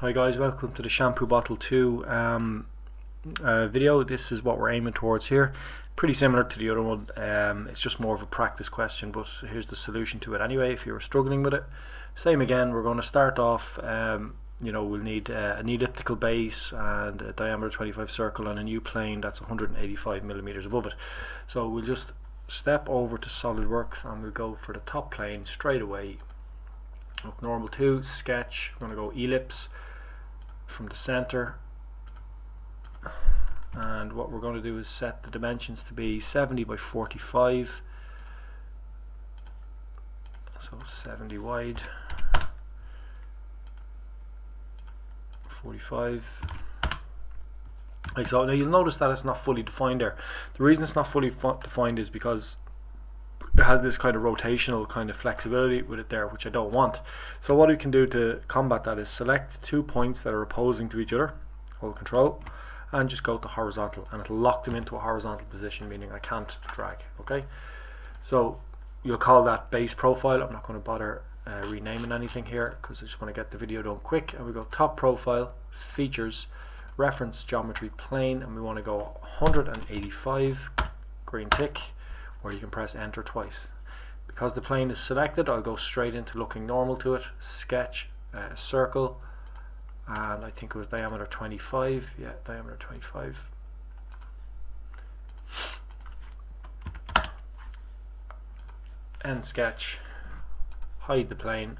Hi guys, welcome to the Shampoo Bottle 2 video. This is what we're aiming towards here. Pretty similar to the other one. It's just more of a practice question, but here's the solution to it anyway if you're struggling with it. Same again, we're going to start off, we'll need an elliptical base and a diameter 25 circle and a new plane that's 185 millimeters above it. So we'll just step over to SolidWorks and we'll go for the top plane straight away. Normal 2, sketch, we're going to go ellipse from the center, and what we're going to do is set the dimensions to be 70 by 45, so 70 wide, 45 like so. Now you'll notice that it's not fully defined there. The reason it's not fully defined is because it has this kind of rotational kind of flexibility with it there, which I don't want. So what we can do to combat that is select 2 points that are opposing to each other, hold control, and just go to horizontal, and it'll lock them into a horizontal position, meaning I can't drag. Okay, so you'll call that base profile. I'm not going to bother renaming anything here because I just want to get the video done quick. And we go top profile, features, reference geometry plane, and we want to go 185, green tick, or you can press enter twice. Because the plane is selected, I'll go straight into looking normal to it. Sketch, circle, and I think it was diameter 25. Yeah, diameter 25. End sketch, hide the plane,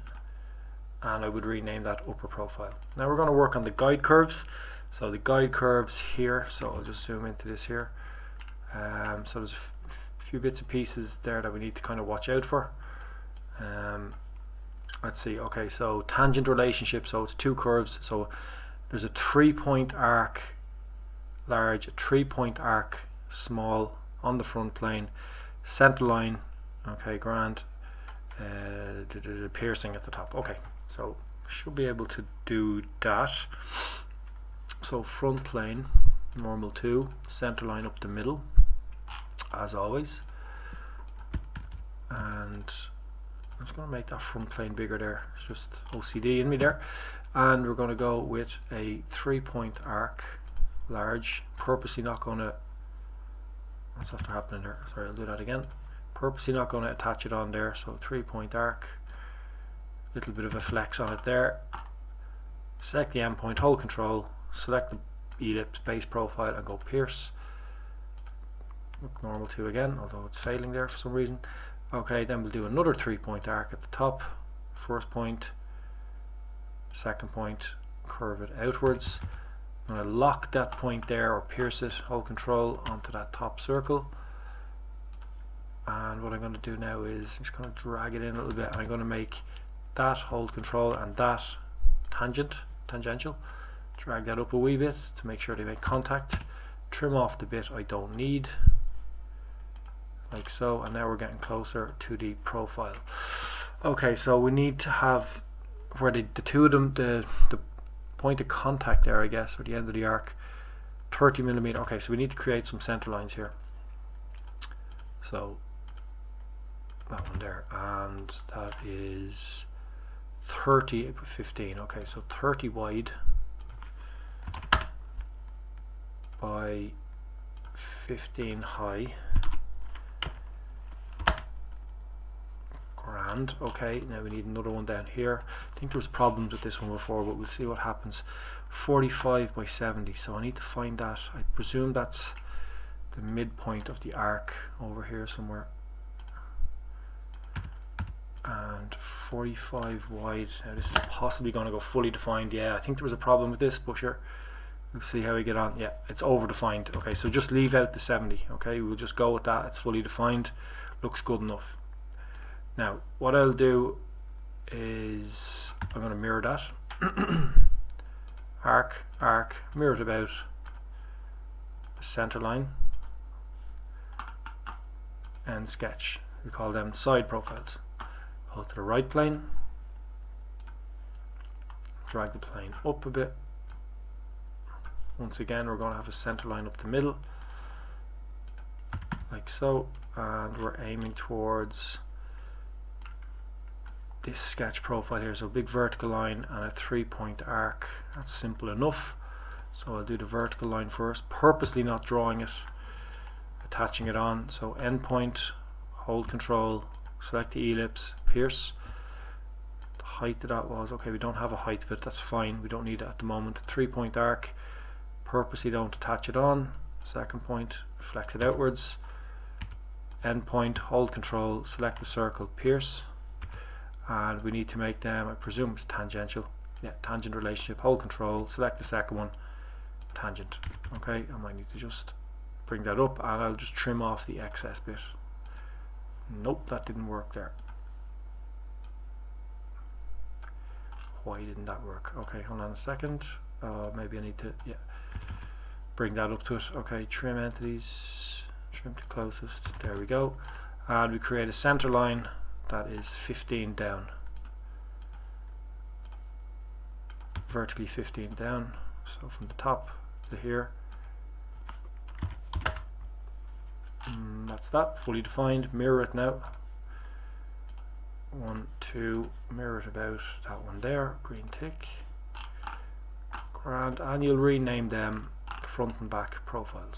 and I would rename that upper profile. Now we're going to work on the guide curves. So the guide curves here, so I'll just zoom into this here. So there's few bits and pieces there that we need to kind of watch out for. Let's see. Okay, so tangent relationship, so it's 2 curves, so there's a 3-point arc large, a 3-point arc small on the front plane, center line, okay, grand, the piercing at the top. Okay, so should be able to do that. So front plane, normal 2, center line up the middle as always, and I'm just going to make that front plane bigger there. It's just OCD in me there. And we're going to go with a 3-point arc large, purposely not going to, what's after happening there, sorry, I'll do that again, purposely not going to attach it on there. So 3-point arc, little bit of a flex on it there. Select the endpoint, hold control, select the ellipse base profile and go pierce. Look normal 2 again, although it's failing there for some reason. Okay, then we'll do another 3-point arc at the top. First point, second point, curve it outwards. I'm going to lock that point there or pierce it, hold control onto that top circle. And what I'm going to do now is I'm just going to drag it in a little bit, and I'm going to make that hold control and that tangential. Drag that up a wee bit to make sure they make contact. Trim off the bit I don't need, like so, and now we're getting closer to the profile. Okay, so we need to have where the two of them, the point of contact there, I guess, or the end of the arc, 30 millimeter. Okay, so we need to create some center lines here. So that one there, and that is 30 by 15. Okay, so 30 wide by 15 high. Grand. Okay, now we need another one down here. I think there was problems with this one before, but we'll see what happens. 45 by 70, so I need to find that. I presume that's the midpoint of the arc over here somewhere. And 45 wide. Now this is possibly going to go fully defined. Yeah, I think there was a problem with this, but sure, we'll see how we get on. Yeah, it's over defined. Okay, so just leave out the 70. Okay, we'll just go with that. It's fully defined, looks good enough. Now what I'll do is I'm going to mirror that. arc, mirror it about the center line, and sketch. We call them side profiles. Go to the right plane, drag the plane up a bit. Once again, we're going to have a center line up the middle, like so, and we're aiming towards this sketch profile here. So a big vertical line and a 3-point arc. That's simple enough. So I'll do the vertical line first, purposely not drawing it, attaching it on. So endpoint, hold control, select the ellipse, pierce. The height of that was, okay, we don't have a height of it, that's fine, we don't need it at the moment. 3-point arc, purposely don't attach it on. Second point, flex it outwards. Endpoint, hold control, select the circle, pierce. And we need to make them, I presume it's tangential. Yeah, tangent relationship, hold control, select the second one, tangent. Okay, I might need to just bring that up, and I'll just trim off the excess bit. Nope, that didn't work there. Why didn't that work? Okay, hold on a second. Maybe I need to, yeah, bring that up to it. Okay, trim entities, trim to closest. There we go. And we create a center line that is 15 down. Vertically 15 down. So from the top to here. That's that, fully defined. Mirror it now. 1, 2, mirror it about that one there, green tick. Grand, and you'll rename them front and back profiles.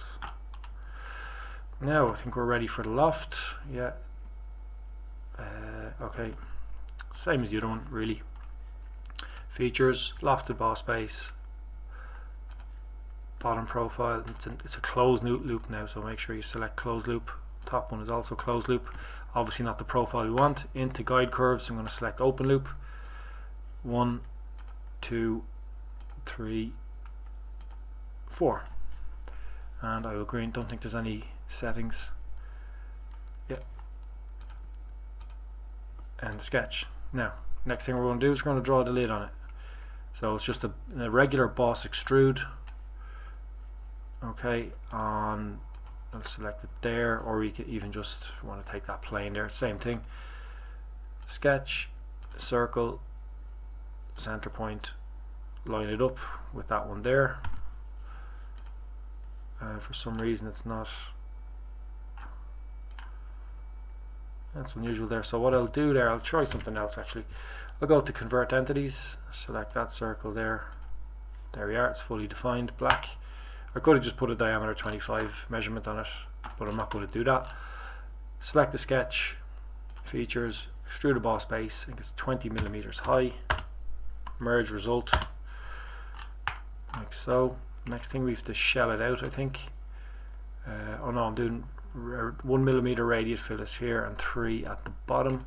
Now I think we're ready for the loft. Yeah. Okay, same as the other one really. Features, lofted boss base, bottom profile. It's a closed loop now, so make sure you select closed loop. Top one is also closed loop. Obviously not the profile we want. Into guide curves, I'm going to select open loop. 1, 2, 3, 4. And I will green. Don't think there's any settings. Yep. And the sketch. Now, next thing we're going to do is we're going to draw the lid on it. So it's just a regular boss extrude. Okay, I'll select it there, or you can even just want to take that plane there, same thing. Sketch, circle, center point, line it up with that one there. For some reason it's not, that's unusual there. So what I'll do there, I'll try something else actually. I'll go to convert entities, select that circle there. There we are, it's fully defined, black. I could have just put a diameter 25 measurement on it, but I'm not going to do that. Select the sketch, features, extrude a boss base, I think it's 20 millimeters high. Merge result, like so. Next thing we have to shell it out, I think. Oh no, I'm doing 1 millimeter radius fillets here and 3 at the bottom.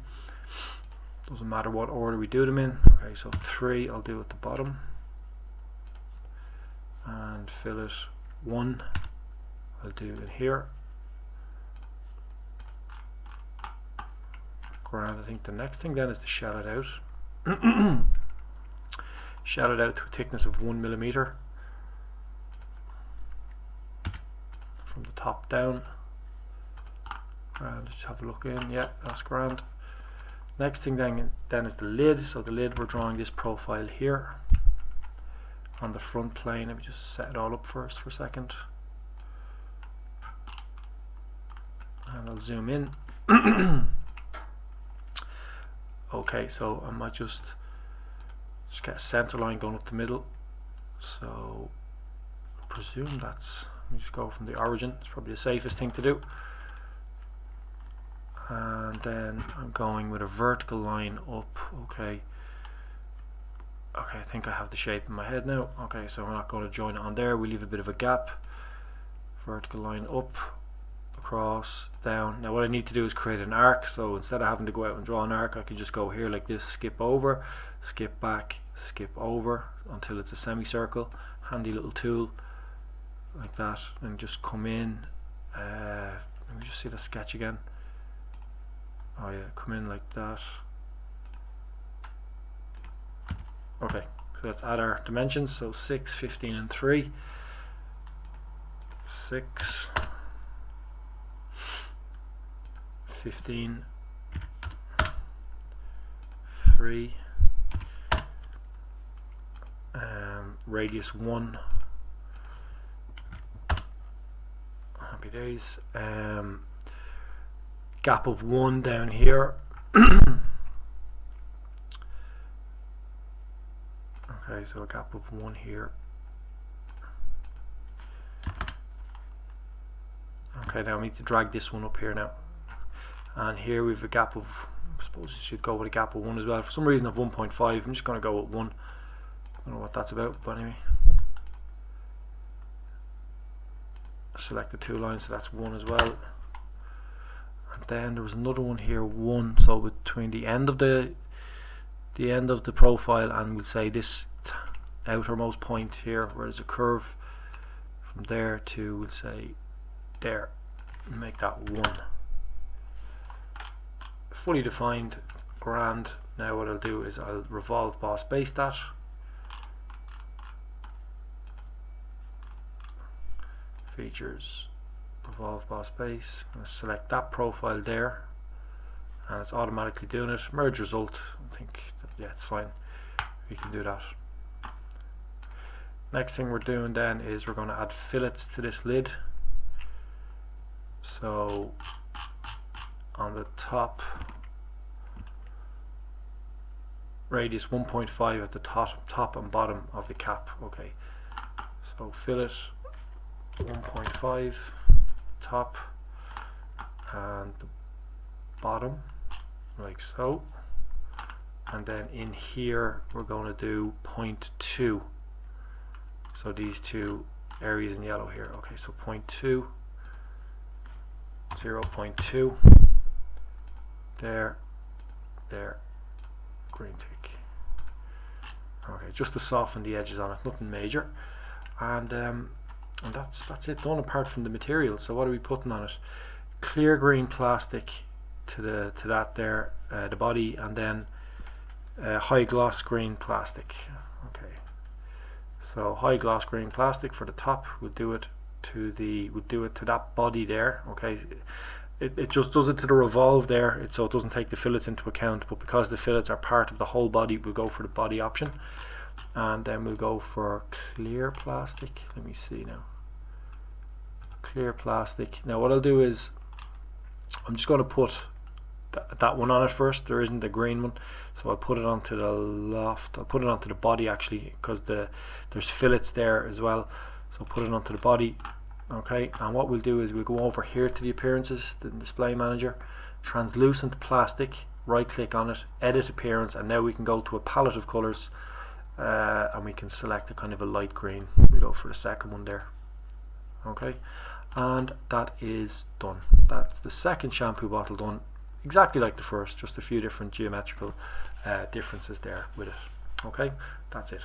Doesn't matter what order we do them in. Okay, so 3 I'll do at the bottom. And fillet 1 I'll do in here. Grand. I think the next thing then is to shell it out. Shell it out to a thickness of 1 millimeter from the top down. Grand. Just have a look in. Yeah, that's grand. Next thing then is the lid. So the lid, we're drawing this profile here on the front plane. Let me just set it all up first for a second, and I'll zoom in. Okay, so I might just get a center line going up the middle. So I presume that's, let me just go from the origin, it's probably the safest thing to do. And then I'm going with a vertical line up. Okay, I think I have the shape in my head now. Okay, so we're not going to join it on there, we leave a bit of a gap. Vertical line up, across, down. Now what I need to do is create an arc, so instead of having to go out and draw an arc, I can just go here like this, skip over, skip back, skip over until it's a semicircle. Handy little tool like that, and just come in. Let me just see the sketch again. Oh yeah, come in like that. Okay, so let's add our dimensions. So 6, 15 and 3. 6, 15, 3, radius 1, happy days, gap of 1 down here. Okay, so a gap of 1 here. Okay, now we need to drag this one up here now. And here we have a gap of, I suppose it should go with a gap of 1 as well. For some reason I have 1.5, I'm just going to go with 1. I don't know what that's about, but anyway. Select the 2 lines, so that's 1 as well. And then there was another one here, 1, so between the end of the profile and we'll say this outermost point here where there's a curve from there to, we'll say there, and make that 1. Fully defined, grand. Now what I'll do is I'll revolve boss base that. Features, revolve boss base, and select that profile there, and it's automatically doing it. Merge result, I think, yeah, it's fine. We can do that. Next thing we're doing then is we're going to add fillets to this lid. So on the top, radius 1.5 at the top and bottom of the cap. Okay, so fillet 1.5 top and the bottom, like so. And then in here we're going to do 0.2. So these 2 areas in yellow here. Okay, so 0.2, 0.2, there, green tick. Okay, just to soften the edges on it, nothing major. And that's it done, apart from the material. So what are we putting on it? Clear green plastic to that there, the body, and then high gloss green plastic. Okay, so high gloss green plastic for the top. We'll do it to that body there. Okay, it just does it to the revolve there, so it doesn't take the fillets into account, but because the fillets are part of the whole body, we'll go for the body option. And then we'll go for clear plastic. Let me see now. Clear plastic. Now what I'll do is I'm just going to put that one on it first. There isn't a green one, so I'll put it onto the loft. I'll put it onto the body actually, because there's fillets there as well. So put it onto the body. Okay, and what we'll do is we'll go over here to the appearances, the display manager, translucent plastic, right click on it, edit appearance, and now we can go to a palette of colors, and we can select a kind of a light green. We go for the second one there. Okay, and that is done. That's the second shampoo bottle done, exactly like the first, just a few different geometrical differences there with it. Okay, that's it.